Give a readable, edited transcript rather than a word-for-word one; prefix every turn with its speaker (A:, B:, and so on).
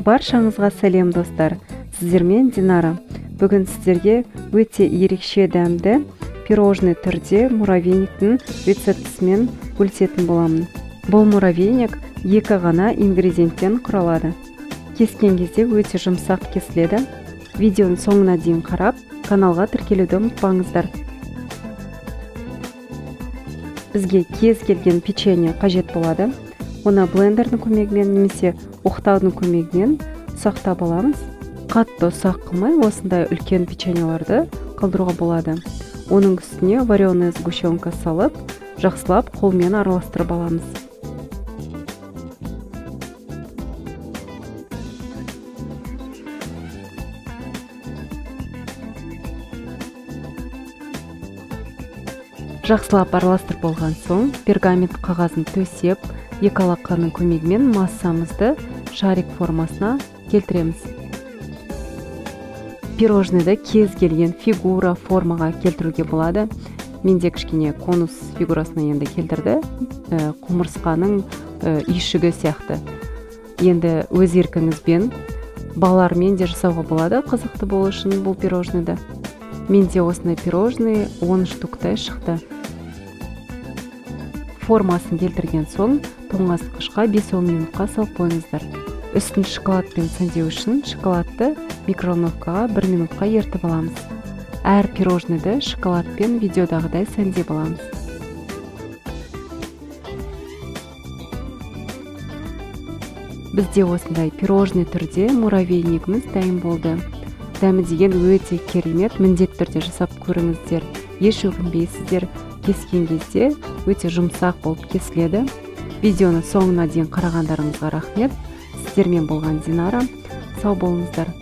A: Баршаңызға сәлем достар. Сіздермен Динара. Бүгін сіздерге өте ерекше дәмді пирожный түрде муравейниктің рецептісімен бөлісетін боламын. Бұл муравейник екі ғана ингредиенттен құралады. Кескен кезде өте жұмсақ кесіледі. Видеоның соңына дейін қарап, каналға тіркелуді ұмытпаңыздар. Бізге кез келген печенье қажет болады. Оны блендердің көмегімен немесе оқтаудың көмегімен ұсақтап аламыз. Қатты ұсақ қылмай, осындай үлкен печеньеларды қалдыруға болады. Оның үстіне вареная сгущенка салып, жақсылап қолмен араластырып аламыз. Жақсылап араластырып болған соң, пергамент қағазын төсеп, екі алақанның көмегімен массамызды шарик формасына келтіреміз. Пирожныйды кез келген фигура, формаға келтіруге болады. Менде кішкене конус фигурасына енді келтірді, құмырсқаның үйшігі сияқты. Енді өз еркіңізбен балалармен де жасауға болады, қызықты болу үшін бұл пирожныйды. Менде осындай пирожный 10 штуктай шықты. Формасын келтірген соң, тоңазытқышқа 5-10 минутқа салып қойыңыздар. Үстін шоколадпен сәндеу үшін шоколадты микроволновкаға 1 минутқа ертіп аламыз. Әр пирожныйды шоколадпен видеодағыдай сәндеп аламыз. Бізде осындай пирожный түрде муравейнигіміз дайын болды. Дәмі деген өте керемет, міндетті түрде жасап көріңіздер. Еш өкінбейсіздер, кескен кезде өте жұмсақ болып кесіледі. Видеоны соңына дейін қарағандарыңызға рахмет. Сіздермен болған Динара. Сау болыңыздар.